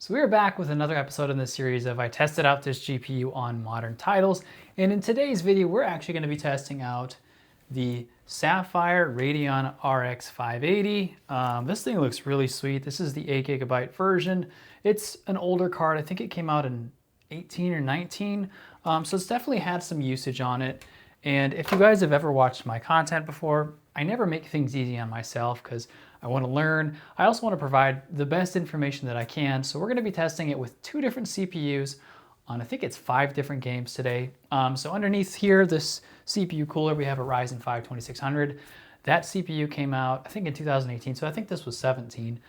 So we are back with another episode in this series of I tested out this GPU on modern titles. And in today's video, we're actually going to be testing out the Sapphire Radeon RX 580. This thing looks really sweet. This is the 8 GB version. It's an older card. I think it came out in 18 or 19. So it's definitely had some usage on it. And if you guys have ever watched my content before, I never make things easy on myself because I want to learn. I also want to provide the best information that I can. So we're going to be testing it with 2 different CPUs on, I think it's 5 different games today. So underneath here, this CPU cooler, we have a Ryzen 5 2600. That CPU came out, I think in 2018. So I think this was 17.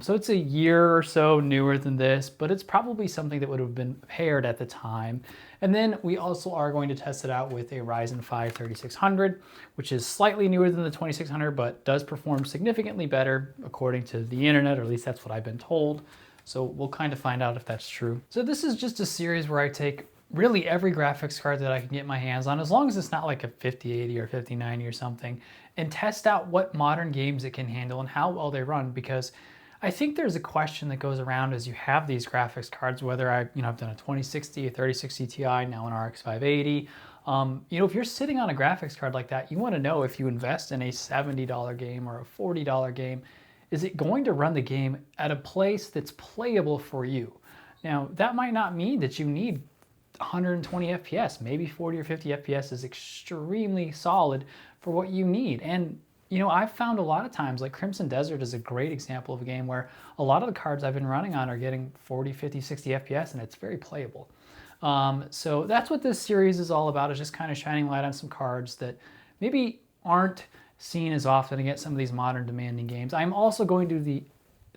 So it's a year or so newer than this, but it's probably something that would have been paired at the time. And then we also are going to test it out with a Ryzen 5 3600, which is slightly newer than the 2600, but does perform significantly better according to the internet, or at least that's what I've been told. So we'll kind of find out if that's true. So this is just a series where I take really every graphics card that I can get my hands on, as long as it's not like a 5080 or 5090 or something, and test out what modern games it can handle and how well they run, because I think there's a question that goes around as you have these graphics cards, whether I've done a 2060, a 3060 Ti, now an RX 580. If you're sitting on a graphics card like that, you want to know if you invest in a $70 game or a $40 game, is it going to run the game at a place that's playable for you? Now, that might not mean that you need 120 FPS. Maybe 40 or 50 FPS is extremely solid for what you need. And I've found a lot of times, like Crimson Desert is a great example of a game where a lot of the cards I've been running on are getting 40, 50, 60 FPS, and it's very playable. So that's what this series is all about, is just kind of shining light on some cards that maybe aren't seen as often against some of these modern demanding games. I'm also going to do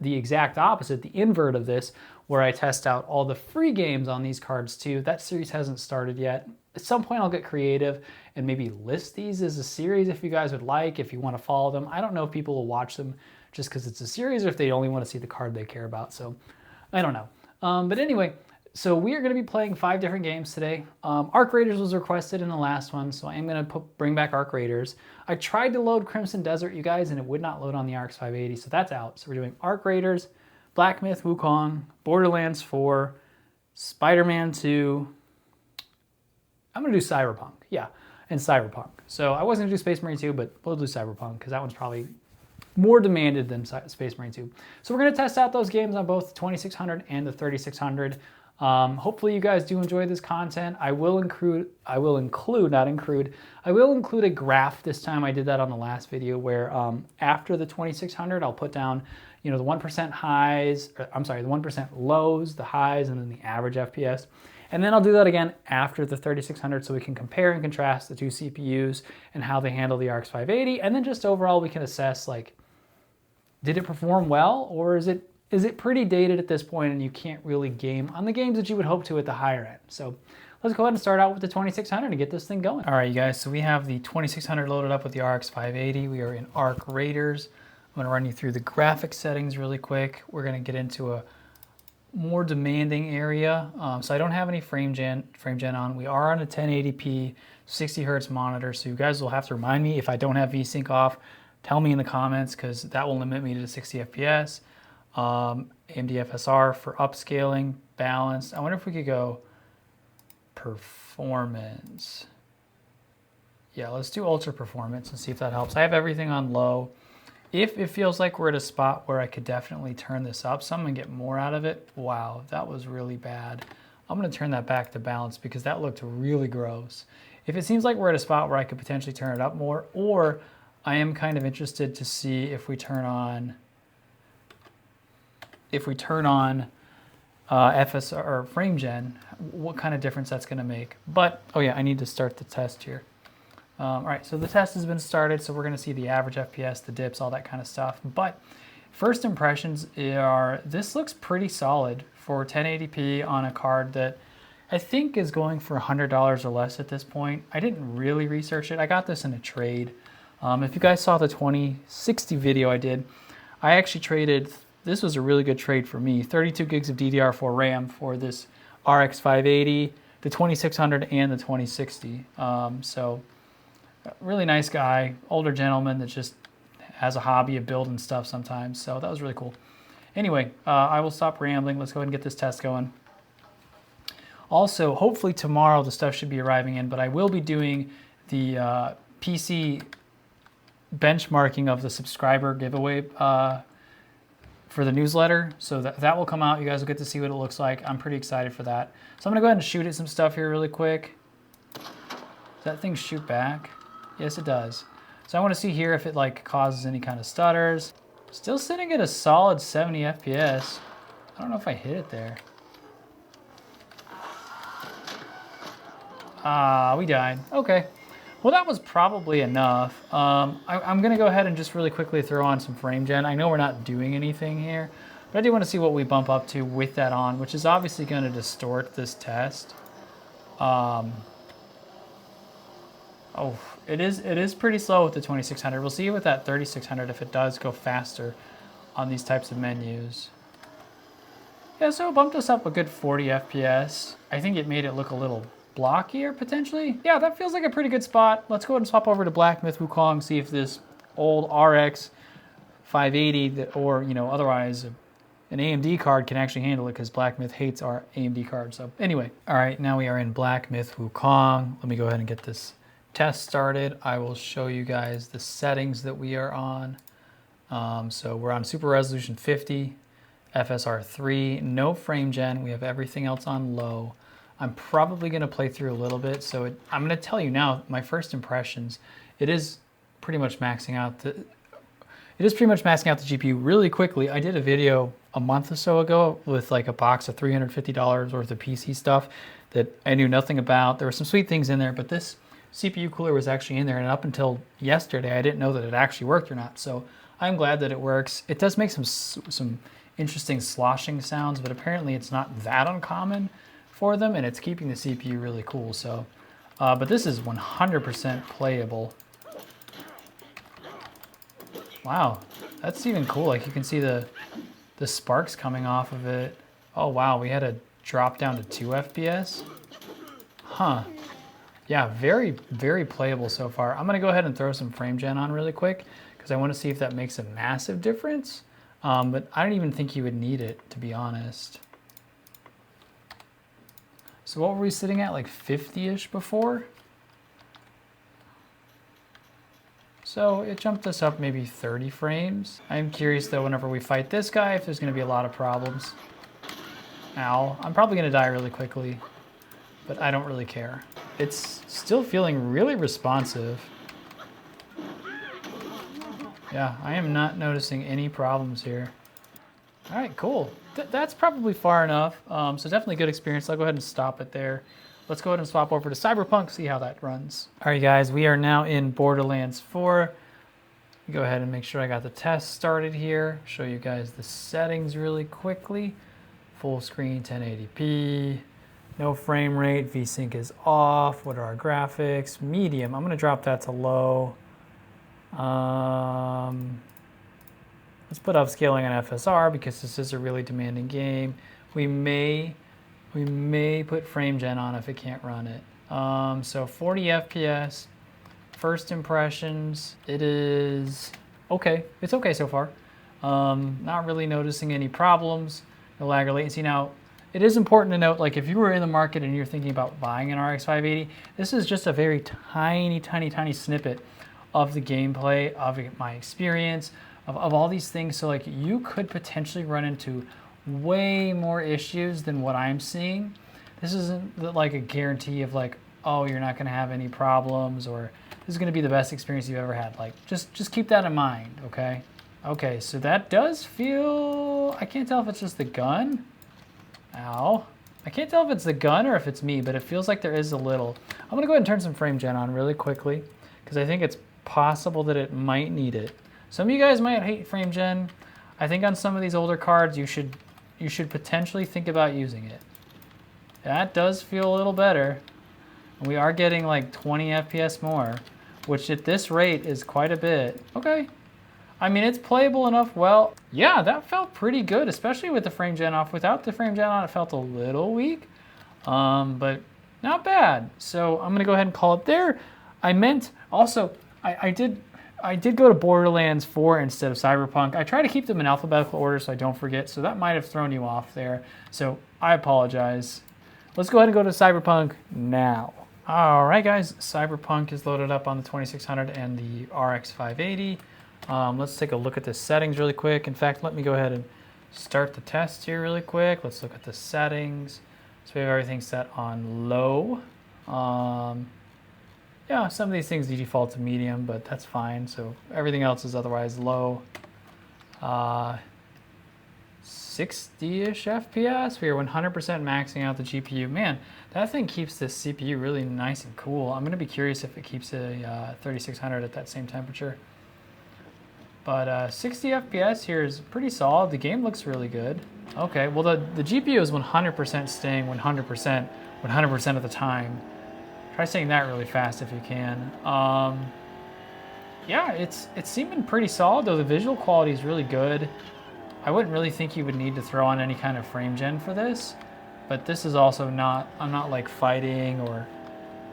the exact opposite, the invert of this, where I test out all the free games on these cards too. That series hasn't started yet. At some point I'll get creative and maybe list these as a series if you guys would like, if you want to follow them. I don't know if people will watch them just because it's a series or if they only want to see the card they care about. So I don't know. But anyway, so we are going to be playing 5 different games today. Arc Raiders was requested in the last one, so I am going to bring back Arc Raiders. I tried to load Crimson Desert, you guys, and it would not load on the RX 580, so that's out. So we're doing Arc Raiders, Black Myth Wukong, Borderlands 4, Spider-Man 2. I'm going to do Cyberpunk, yeah, and Cyberpunk. So I wasn't going to do Space Marine 2, but we'll do Cyberpunk because that one's probably more demanded than Space Marine 2. So we're going to test out those games on both the 2600 and the 3600. Hopefully you guys do enjoy this content. I will include a graph this time. I did that on the last video where after the 2600, I'll put down, the 1% highs, the 1% lows, the highs, and then the average FPS. And then I'll do that again after the 3600 so we can compare and contrast the 2 CPUs and how they handle the RX 580. And then just overall we can assess, like, did it perform well, or is it pretty dated at this point and you can't really game on the games that you would hope to at the higher end. So let's go ahead and start out with the 2600 and get this thing going. All right, you guys, so we have the 2600 loaded up with the RX 580. We are in Arc Raiders. I'm gonna run you through the graphics settings really quick. We're gonna get into a more demanding area. So I don't have any frame gen on. We are on a 1080p 60 hertz monitor. So you guys will have to remind me if I don't have VSync off, tell me in the comments because that will limit me to 60 FPS. AMD FSR for upscaling, balance. I wonder if we could go performance. Yeah, let's do ultra performance and see if that helps. I have everything on low. If it feels like we're at a spot where I could definitely turn this up some and get more out of it, wow, that was really bad. I'm gonna turn that back to balance because that looked really gross. If it seems like we're at a spot where I could potentially turn it up more, or I am kind of interested to see if we turn on FSR or frame gen, what kind of difference that's going to make. But, oh yeah, I need to start the test here. All right, so the test has been started, so we're going to see the average FPS, the dips, all that kind of stuff. But first impressions are, this looks pretty solid for 1080p on a card that I think is going for $100 or less at this point. I didn't really research it. I got this in a trade. If you guys saw the 2060 video I did, I actually traded. This was a really good trade for me. 32 gigs of DDR4 RAM for this RX 580, the 2600, and the 2060. So, really nice guy, older gentleman that just has a hobby of building stuff sometimes. So that was really cool. Anyway, I will stop rambling. Let's go ahead and get this test going. Also, hopefully tomorrow the stuff should be arriving in, but I will be doing the PC benchmarking of the subscriber giveaway for the newsletter. So that will come out. You guys will get to see what it looks like. I'm pretty excited for that. So I'm gonna go ahead and shoot at some stuff here really quick. Does that thing shoot back? Yes, it does. So I wanna see here if it like causes any kind of stutters. Still sitting at a solid 70 FPS. I don't know if I hit it there. We died. Okay. Well, that was probably enough. I'm going to go ahead and just really quickly throw on some frame gen. I know we're not doing anything here, but I do want to see what we bump up to with that on, which is obviously going to distort this test. Oh, it is pretty slow with the 2600. We'll see with that 3600 if it does go faster on these types of menus. Yeah, so it bumped us up a good 40 FPS. I think it made it look a little blockier potentially. Yeah, that feels like a pretty good spot. Let's go ahead and swap over to Black Myth Wukong, see if this old RX 580 or, you know, otherwise an AMD card can actually handle it, because Black Myth hates our AMD cards. So anyway, all right, now we are in Black Myth Wukong. Let me go ahead and get this test started. I will show you guys the settings that we are on. So we're on Super Resolution 50, FSR 3, no frame gen. We have everything else on low. I'm probably going to play through a little bit, so I'm going to tell you now my first impressions. It is pretty much maxing out the GPU really quickly. I did a video a month or so ago with like a box of $350 worth of PC stuff that I knew nothing about. There were some sweet things in there, but this CPU cooler was actually in there, and up until yesterday I didn't know that it actually worked or not. So I'm glad that it works. It does make some interesting sloshing sounds, but apparently it's not that uncommon for them, and it's keeping the CPU really cool. So, but this is 100% playable. Wow, that's even cool. Like you can see the sparks coming off of it. Oh wow, we had to drop down to 2 FPS. Huh. Yeah, very, very playable so far. I'm gonna go ahead and throw some frame gen on really quick because I want to see if that makes a massive difference. But I don't even think you would need it, to be honest. So what were we sitting at, like 50-ish before? So it jumped us up maybe 30 frames. I'm curious though, whenever we fight this guy, if there's gonna be a lot of problems. Ow, I'm probably gonna die really quickly, but I don't really care. It's still feeling really responsive. Yeah, I am not noticing any problems here. All right, cool. That's probably far enough. So definitely good experience. I'll go ahead and stop it there. Let's go ahead and swap over to Cyberpunk, see how that runs. All right, guys, we are now in Borderlands 4. Go ahead and make sure I got the test started here. Show you guys the settings really quickly. Full screen 1080p, no frame rate, VSync is off. What are our graphics? Medium, I'm gonna drop that to low. Let's put upscaling on FSR because this is a really demanding game. We may put frame gen on if it can't run it. So 40 FPS, first impressions, it is okay. It's okay so far. Not really noticing any problems, no lag or latency. Now, it is important to note, like if you were in the market and you're thinking about buying an RX 580, this is just a very tiny, tiny, tiny snippet of the gameplay, of my experience, of all these things. So like you could potentially run into way more issues than what I'm seeing. This isn't like a guarantee of like, oh, you're not gonna have any problems, or this is gonna be the best experience you've ever had. Like just keep that in mind, okay? Okay, so that does feel, I can't tell if it's just the gun. Ow. I can't tell if it's the gun or if it's me, but it feels like there is a little. I'm gonna go ahead and turn some frame gen on really quickly because I think it's possible that it might need it. Some of you guys might hate frame gen. I think on some of these older cards, you should potentially think about using it. That does feel a little better. We are getting like 20 FPS more, which at this rate is quite a bit. Okay. I mean, it's playable enough. Well, yeah, that felt pretty good, especially with the frame gen off. Without the frame gen on, it felt a little weak, but not bad. So I'm gonna go ahead and call it there. I meant also, I did I did go to Borderlands 4 instead of Cyberpunk. I try to keep them in alphabetical order so I don't forget, so that might have thrown you off there. So I apologize. Let's go ahead and go to Cyberpunk now. All right, guys, Cyberpunk is loaded up on the 2600 and the RX 580. Let's take a look at the settings really quick. In fact, let me go ahead and start the test here really quick. Let's look at the settings. So we have everything set on low. Yeah, some of these things default to medium, but that's fine. So everything else is otherwise low. 60-ish FPS. We are 100% maxing out the GPU. Man, that thing keeps this CPU really nice and cool. I'm gonna be curious if it keeps a 3600 at that same temperature. But 60 FPS here is pretty solid. The game looks really good. Okay, well the GPU is 100% staying 100% of the time. Try saying that really fast if you can. Yeah, it's seeming pretty solid, though the visual quality is really good. I wouldn't really think you would need to throw on any kind of frame gen for this, but this is also not, I'm not like fighting or,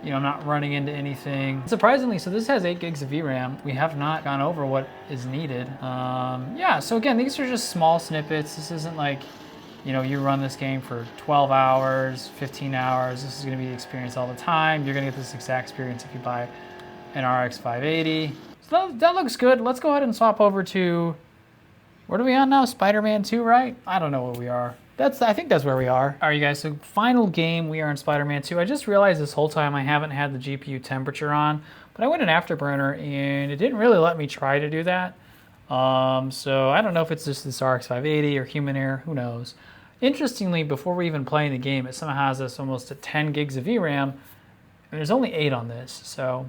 you know, I'm not running into anything. Surprisingly, so this has 8 gigs of VRAM. We have not gone over what is needed. Yeah, so again, these are just small snippets. This isn't like, you know, you run this game for 12 hours, 15 hours. This is gonna be the experience all the time. You're gonna get this exact experience if you buy an RX 580. So that looks good. Let's go ahead and swap over to, what are we on now? Spider-Man 2, right? I don't know where we are. I think that's where we are. All right, you guys, so final game, we are in Spider-Man 2. I just realized this whole time I haven't had the GPU temperature on, but I went in Afterburner and it didn't really let me try to do that. So I don't know if it's just this RX 580 or human error, who knows. Interestingly, before we even play the game, it somehow has us almost at 10 gigs of VRAM, and there's only 8 on this, so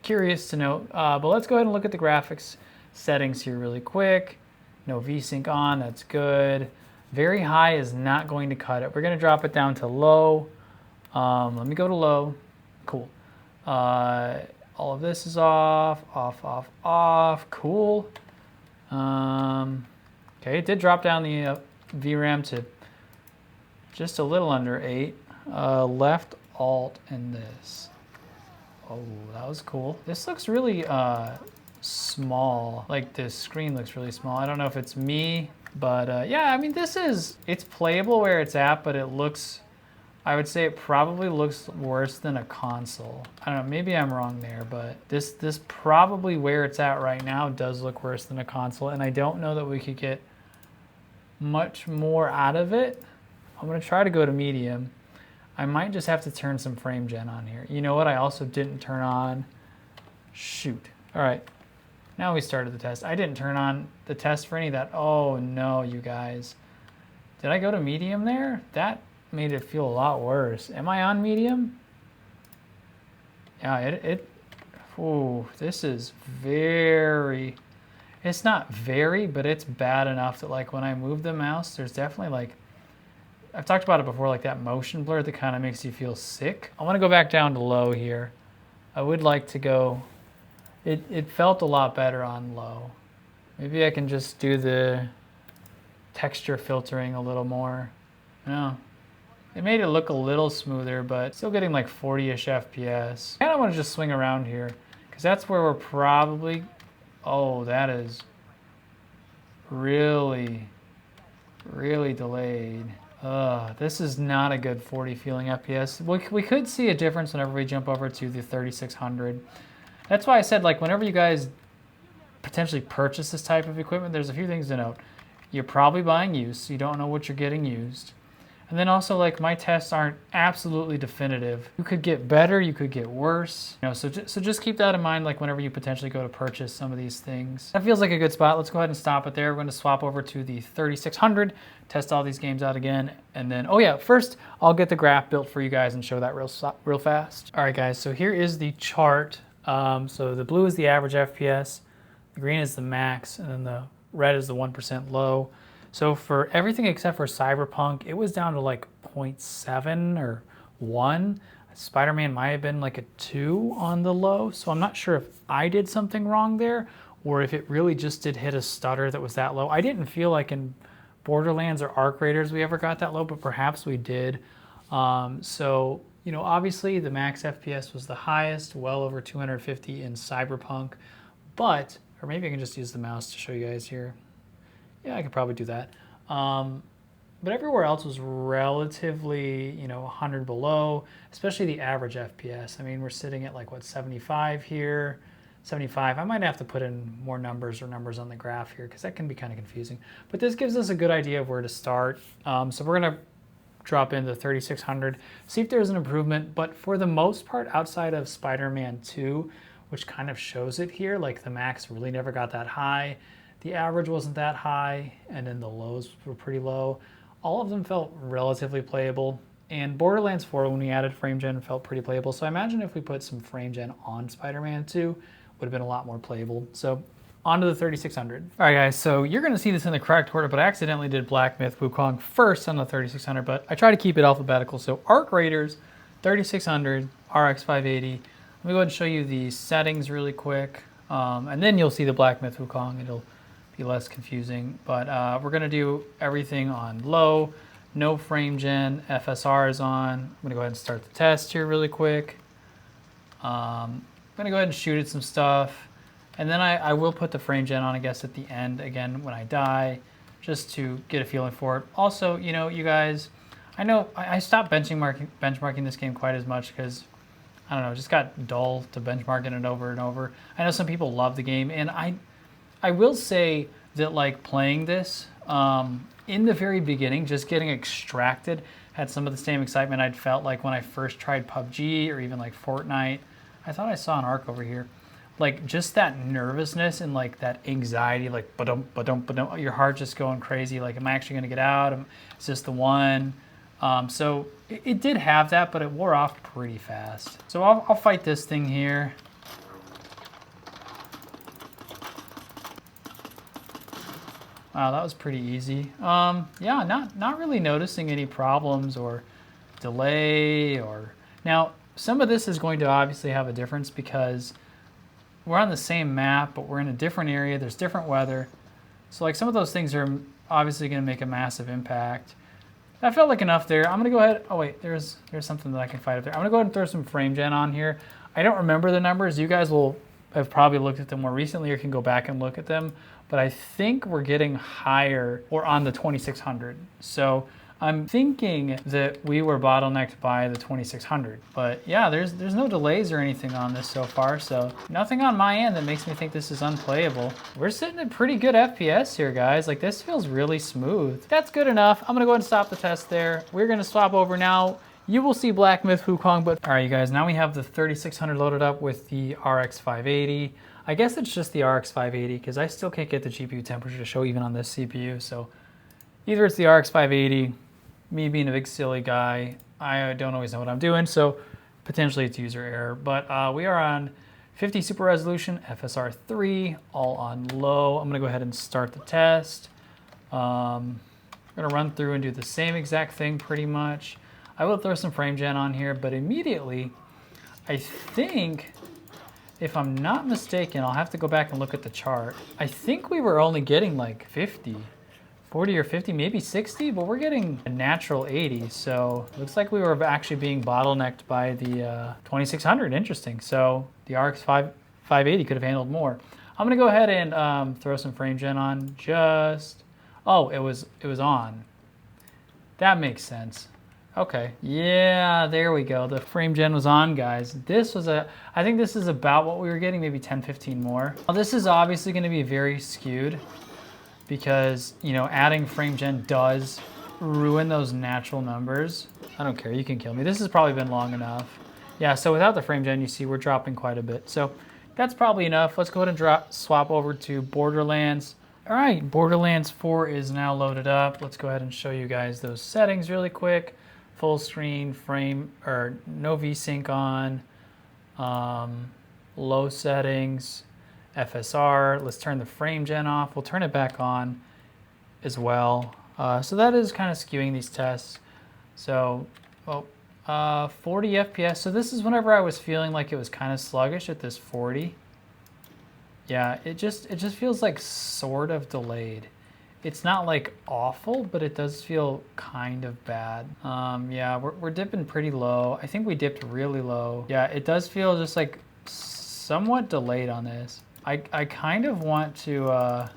curious to note. But let's go ahead and look at the graphics settings here really quick. No VSync on, that's good. Very high is not going to cut it. We're gonna drop it down to low. Let me go to low, cool. All of this is off, cool. Okay, it did drop down the VRAM to just a little under 8. Left Alt and this. Oh, that was cool. This looks really small. Like this screen looks really small. I don't know if it's me, but yeah, I mean, it's playable where it's at, but it looks, I would say it probably looks worse than a console. I don't know, maybe I'm wrong there, but this probably where it's at right now does look worse than a console, and I don't know that we could get much more out of it. I'm gonna try to go to medium. I might just have to turn some frame gen on here. You know what I also didn't turn on? Shoot. All right, now we started the test. I didn't turn on the test for any of that. Oh no, you guys. Did I go to medium there? That made it feel a lot worse. Am I on medium? Yeah, ooh, this is very, it's not very, but it's bad enough that like when I move the mouse, there's definitely like, I've talked about it before, like that motion blur that kind of makes you feel sick. I want to go back down to low here. I would like to go, it felt a lot better on low. Maybe I can just do the texture filtering a little more. No, it made it look a little smoother, but still getting like 40-ish FPS. I kind of want to just swing around here because that's where we're probably, oh, that is really, really delayed. This is not a good 40 feeling FPS. We could see a difference whenever we jump over to the 3600. That's why I said, like, whenever you guys potentially purchase this type of equipment, there's a few things to note. You're probably buying used, so you don't know what you're getting used. And then also, like, my tests aren't absolutely definitive. You could get better, you could get worse. You know, so just keep that in mind, like, whenever you potentially go to purchase some of these things. That feels like a good spot. Let's go ahead and stop it there. We're going to swap over to the 3600, test all these games out again, and then, oh yeah, first, I'll get the graph built for you guys and show that real fast. All right, guys, so here is the chart. So the blue is the average FPS, the green is the max, and then the red is the 1% low. So for everything except for Cyberpunk, it was down to like 0.7 or 1. Spider-Man might have been like a 2 on the low. So I'm not sure if I did something wrong there or if it really just did hit a stutter that was that low. I didn't feel like in Borderlands or Arc Raiders we ever got that low, but perhaps we did. So, you know, obviously the max FPS was the highest, well over 250 in Cyberpunk. but, or maybe I can just use the mouse to show you guys here. Yeah, I could probably do that. But everywhere else was relatively, 100 below, especially the average FPS. I mean, we're sitting at like, what, 75 here, 75. I might have to put in more numbers or numbers on the graph here because that can be kind of confusing. But this gives us a good idea of where to start. So we're going to drop into 3600, see if there's an improvement. But for the most part, outside of Spider-Man 2, which kind of shows it here, like the max really never got that high. The average wasn't that high, and then the lows were pretty low. All of them felt relatively playable, and Borderlands 4, when we added frame gen, felt pretty playable. So I imagine if we put some frame gen on Spider-Man 2, would have been a lot more playable. So on to the 3600. All right, guys, so you're gonna see this in the correct order, but I accidentally did Black Myth Wukong first on the 3600, but I try to keep it alphabetical. So Arc Raiders, 3600, RX 580. Let me go ahead and show you the settings really quick, and then you'll see the Black Myth Wukong. It'll be less confusing, but we're gonna do everything on low, no frame gen, FSR is on. I'm gonna go ahead and start the test here really quick. I'm gonna go ahead and shoot at some stuff, and then I will put the frame gen on, I guess, at the end again when I die, just to get a feeling for it. Also, you guys, I know I stopped benchmarking this game quite as much because, I don't know, it just got dull to benchmarking it over and over. I know some people love the game, and I will say that, like, playing this in the very beginning, just getting extracted had some of the same excitement I'd felt like when I first tried PUBG or even like Fortnite. I thought I saw an arc over here. Like, just that nervousness and like that anxiety, like ba-dum, your heart just going crazy. Like, am I actually gonna get out? Is this the one? So it did have that, but it wore off pretty fast. So I'll fight this thing here. Wow, that was pretty easy. Yeah, not really noticing any problems or delay or... Now, some of this is going to obviously have a difference because we're on the same map, but we're in a different area. There's different weather. So like some of those things are obviously going to make a massive impact. That felt like enough there. I'm going to go ahead... Oh, wait, there's something that I can fight up there. I'm going to go ahead and throw some frame gen on here. I don't remember the numbers. You guys will have probably looked at them more recently or can go back and look at them. But I think we're getting higher or on the 2600. So I'm thinking that we were bottlenecked by the 2600. But yeah, there's no delays or anything on this so far. So nothing on my end that makes me think this is unplayable. We're sitting at pretty good FPS here, guys. Like, this feels really smooth. That's good enough. I'm gonna go ahead and stop the test there. We're gonna swap over now. You will see Black Myth Wukong, but all right, you guys, now we have the 3600 loaded up with the RX 580. I guess it's just the RX 580 because I still can't get the GPU temperature to show even on this CPU. So either it's the RX 580, me being a big silly guy, I don't always know what I'm doing, so potentially it's user error. But we are on 50 super resolution, FSR 3, all on low. I'm gonna go ahead and start the test. I'm gonna run through and do the same exact thing pretty much. I will throw some frame gen on here, but immediately, I think, if I'm not mistaken, I'll have to go back and look at the chart. I think we were only getting like 50, 40 or 50, maybe 60, but we're getting a natural 80. So it looks like we were actually being bottlenecked by the 2600. Interesting. So the RX 580 could have handled more. I'm gonna go ahead and throw some frame gen on. Oh, it was on. That makes sense. Okay, yeah, there we go. The frame gen was on, guys. I think this is about what we were getting, maybe 10, 15 more. Now, this is obviously gonna be very skewed because, adding frame gen does ruin those natural numbers. I don't care, you can kill me. This has probably been long enough. Yeah, so without the frame gen, you see we're dropping quite a bit. So that's probably enough. Let's go ahead and swap over to Borderlands. All right, Borderlands 4 is now loaded up. Let's go ahead and show you guys those settings really quick. Full screen, no VSync on, low settings, FSR. Let's turn the frame gen off. We'll turn it back on as well. So that is kind of skewing these tests. So, 40 FPS. So this is whenever I was feeling like it was kind of sluggish at this 40. Yeah, it just feels like sort of delayed. It's not like awful, but it does feel kind of bad. Yeah, we're dipping pretty low. I think we dipped really low. Yeah, it does feel just like somewhat delayed on this. I kind of want to, wow,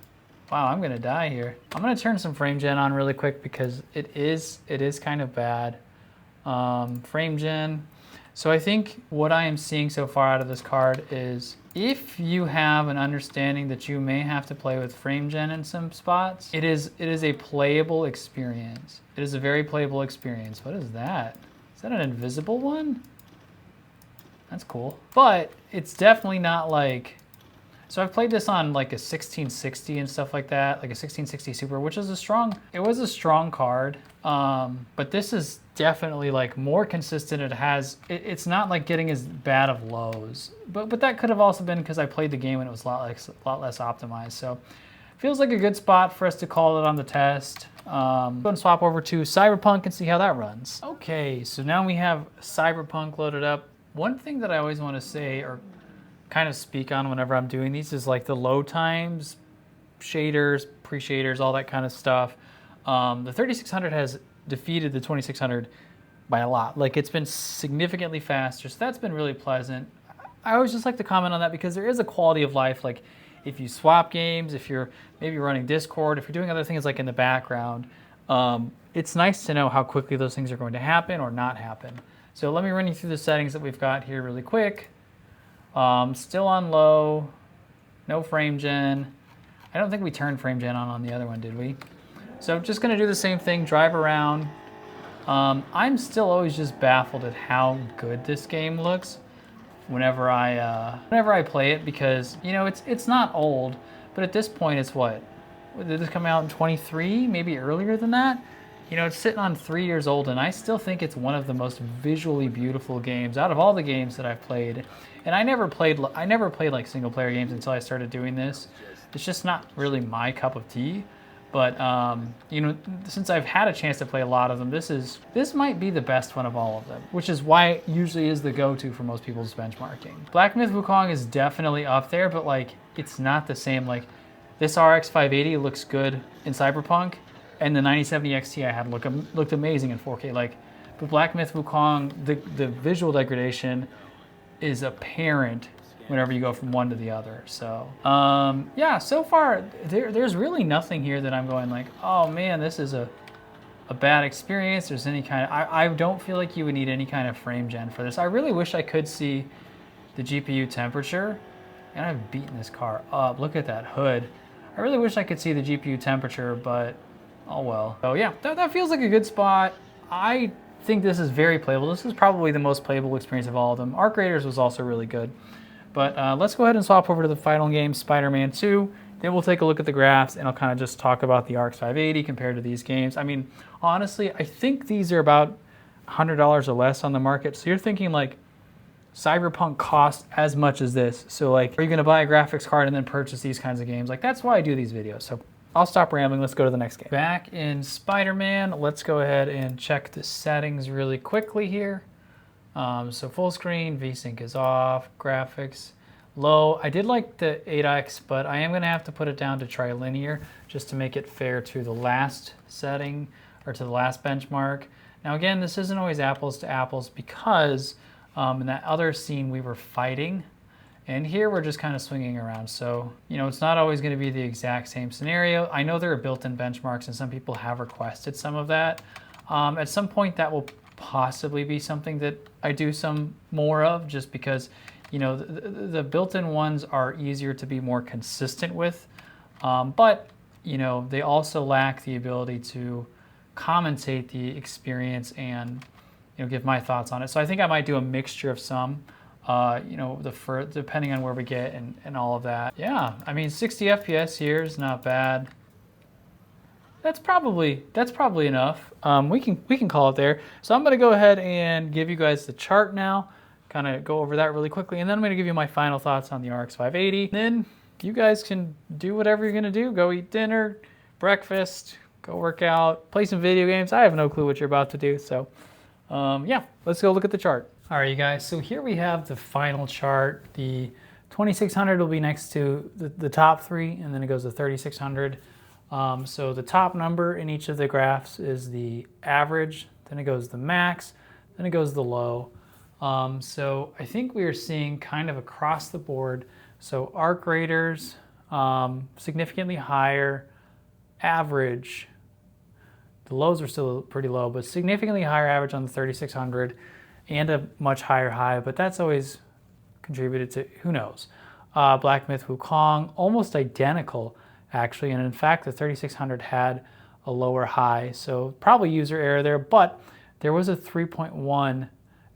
I'm gonna die here. I'm gonna turn some frame gen on really quick because it is kind of bad. Frame gen. So I think what I am seeing so far out of this card is if you have an understanding that you may have to play with frame gen in some spots, it is a playable experience. It is a very playable experience. What is that? Is that an invisible one? That's cool. But it's definitely not like, so I've played this on like a 1660 and stuff like that, like a 1660 Super, which is it was a strong card. But this is definitely like more consistent. It's not like getting as bad of lows, but that could have also been because I played the game and it was a lot less optimized. So feels like a good spot for us to call it on the test. Go and swap over to Cyberpunk and see how that runs. Okay, so now we have Cyberpunk loaded up. One thing that I always want to say or kind of speak on whenever I'm doing these is like the load times, shaders, pre-shaders, all that kind of stuff. The 3600 has defeated the 2600 by a lot. Like it's been significantly faster, so that's been really pleasant. I always just like to comment on that because there is a quality of life. Like if you swap games, if you're maybe running Discord, if you're doing other things like in the background, it's nice to know how quickly those things are going to happen or not happen. So let me run you through the settings that we've got here really quick. Still on low, no frame gen. I don't think we turned frame gen on the other one, did we? So just gonna do the same thing, drive around. I'm still always just baffled at how good this game looks whenever I play it because, you know, it's not old, but at this point it's what? Did this come out in 23, maybe earlier than that? You know, it's sitting on 3 years old, and I still think it's one of the most visually beautiful games out of all the games that I've played. And I never played like single player games until I started doing this. It's just not really my cup of tea. But you know, since I've had a chance to play a lot of them, this might be the best one of all of them, which is why it usually is the go-to for most people's benchmarking. Black Myth Wukong is definitely up there, but like it's not the same. Like this RX 580 looks good in Cyberpunk. And the 9070 XT I had looked amazing in 4K. Like, but Black Myth Wukong, the visual degradation is apparent whenever you go from one to the other. So, yeah, so far there's really nothing here that I'm going like, oh man, this is a bad experience. There's any kind of, I don't feel like you would need any kind of frame gen for this. I really wish I could see the GPU temperature, and I've beaten this car up. Look at that hood. I really wish I could see the GPU temperature, but oh well. So yeah, that feels like a good spot. I think this is very playable. This is probably the most playable experience of all of them. Arc Raiders was also really good. But let's go ahead and swap over to the final game, Spider-Man 2. Then we'll take a look at the graphs, and I'll kind of just talk about the RX 580 compared to these games. I mean, honestly, I think these are about $100 or less on the market. So you're thinking like Cyberpunk costs as much as this. So like, are you gonna buy a graphics card and then purchase these kinds of games? Like that's why I do these videos. So I'll stop rambling, let's go to the next game. Back in Spider-Man, let's go ahead and check the settings really quickly here. So full screen, VSync is off, graphics low. I did like the 8x, but I am gonna have to put it down to trilinear just to make it fair to the last setting or to the last benchmark. Now again, this isn't always apples to apples because in that other scene we were fighting, and here we're just kind of swinging around. So, you know, it's not always going to be the exact same scenario. I know there are built-in benchmarks and some people have requested some of that. At some point that will possibly be something that I do some more of just because, you know, the built-in ones are easier to be more consistent with. But, you know, they also lack the ability to commentate the experience and, you know, give my thoughts on it. So I think I might do a mixture of some. You know, depending on where we get and all of that. Yeah, I mean, 60 FPS here is not bad. That's probably enough. We can call it there. So I'm gonna go ahead and give you guys the chart now, kind of go over that really quickly, and then I'm gonna give you my final thoughts on the RX 580. Then you guys can do whatever you're gonna do. Go eat dinner, breakfast, go work out, play some video games. I have no clue what you're about to do. So yeah, let's go look at the chart. All right, you guys, so here we have the final chart. The 2600 will be next to the top three, and then it goes to 3600. So the top number in each of the graphs is the average, then it goes the max, then it goes the low. So I think we are seeing kind of across the board So arc raters, significantly higher, average. The lows are still pretty low, but significantly higher average on the 3600 and a much higher high, but that's always contributed to, who knows. Black Myth Wukong, almost identical actually, and in fact the 3600 had a lower high, so probably user error there, but there was a 3.1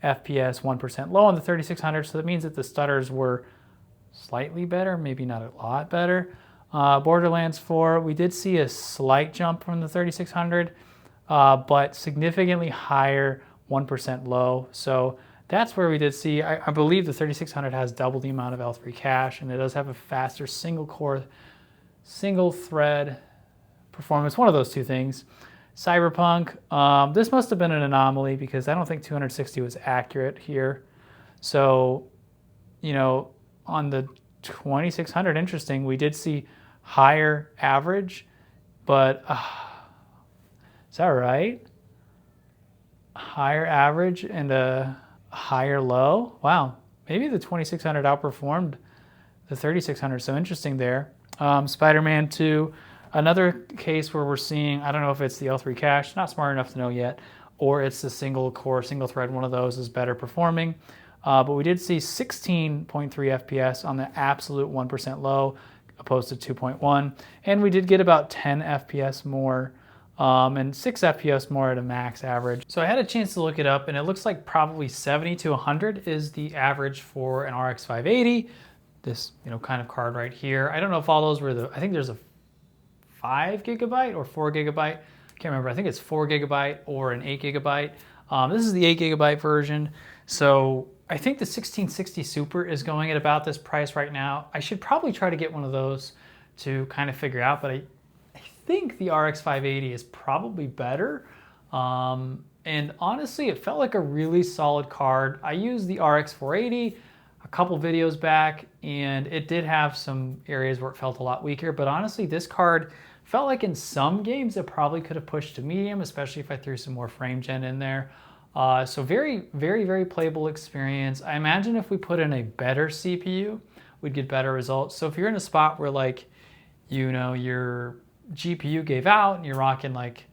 FPS, 1% low on the 3600, so that means that the stutters were slightly better, maybe not a lot better. Borderlands 4, we did see a slight jump from the 3600, but significantly higher, 1% low. So that's where we did see, I believe the 3600 has double the amount of L3 cache, and it does have a faster single core, single thread performance, one of those two things. Cyberpunk, this must have been an anomaly because I don't think 260 was accurate here. So, you know, on the 2600, interesting, we did see higher average, but is that right? Higher average and a higher low? Wow, maybe the 2600 outperformed the 3600, so interesting there. Spider-Man 2, another case where we're seeing, I don't know if it's the L3 cache, not smart enough to know yet, or it's the single core, single thread, one of those is better performing. But we did see 16.3 FPS on the absolute 1% low, opposed to 2.1. And we did get about 10 FPS more and 6 FPS more at a max average. So I had a chance to look it up, and it looks like probably 70 to 100 is the average for an RX 580. This, you know, kind of card right here. I don't know if all those were I think there's a 5 gigabyte or 4 gigabyte. I can't remember. I think it's 4 gigabyte or an 8 gigabyte. This is the 8 gigabyte version. So I think the 1660 Super is going at about this price right now. I should probably try to get one of those to kind of figure out, but I think the RX 580 is probably better. And honestly, it felt like a really solid card. I used the RX 480 a couple videos back, and it did have some areas where it felt a lot weaker, but honestly, this card felt like in some games it probably could have pushed to medium, especially if I threw some more frame gen in there. So very, very, very playable experience. I imagine if we put in a better CPU, we'd get better results. So if you're in a spot where, like, you know, your GPU gave out and you're rocking like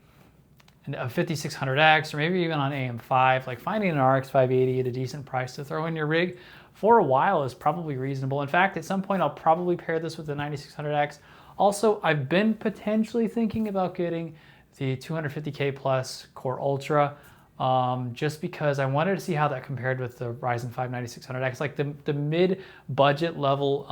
a 5600X or maybe even on AM5, like finding an RX 580 at a decent price to throw in your rig for a while is probably reasonable. In fact, at some point I'll probably pair this with the 9600X. Also, I've been potentially thinking about getting the 250K plus Core Ultra, just because I wanted to see how that compared with the Ryzen 5 9600X, like the mid-budget level,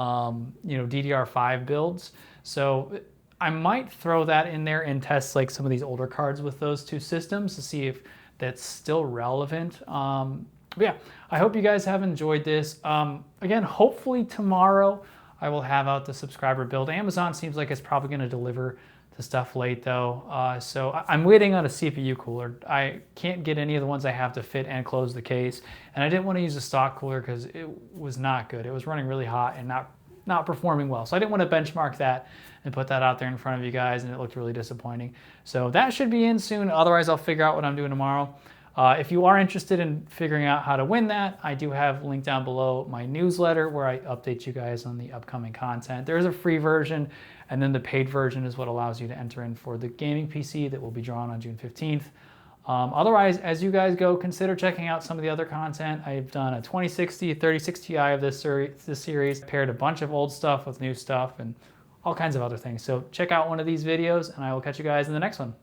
you know, DDR5 builds. So I might throw that in there and test like some of these older cards with those two systems to see if that's still relevant. But yeah, I hope you guys have enjoyed this. Again, hopefully tomorrow I will have out the subscriber build. Amazon seems like it's probably going to deliver the stuff late though. So I'm waiting on a CPU cooler. I can't get any of the ones I have to fit and close the case. And I didn't want to use a stock cooler because it was not good. It was running really hot and not performing well. So I didn't want to benchmark that and put that out there in front of you guys, and it looked really disappointing. So that should be in soon. Otherwise, I'll figure out what I'm doing tomorrow. If you are interested in figuring out how to win that, I do have linked down below my newsletter where I update you guys on the upcoming content. There is a free version, and then the paid version is what allows you to enter in for the gaming PC that will be drawn on June 15th. Otherwise, as you guys go, consider checking out some of the other content. I've done a 2060, 3060 Ti of this series, paired a bunch of old stuff with new stuff, and all kinds of other things. So check out one of these videos, and I will catch you guys in the next one.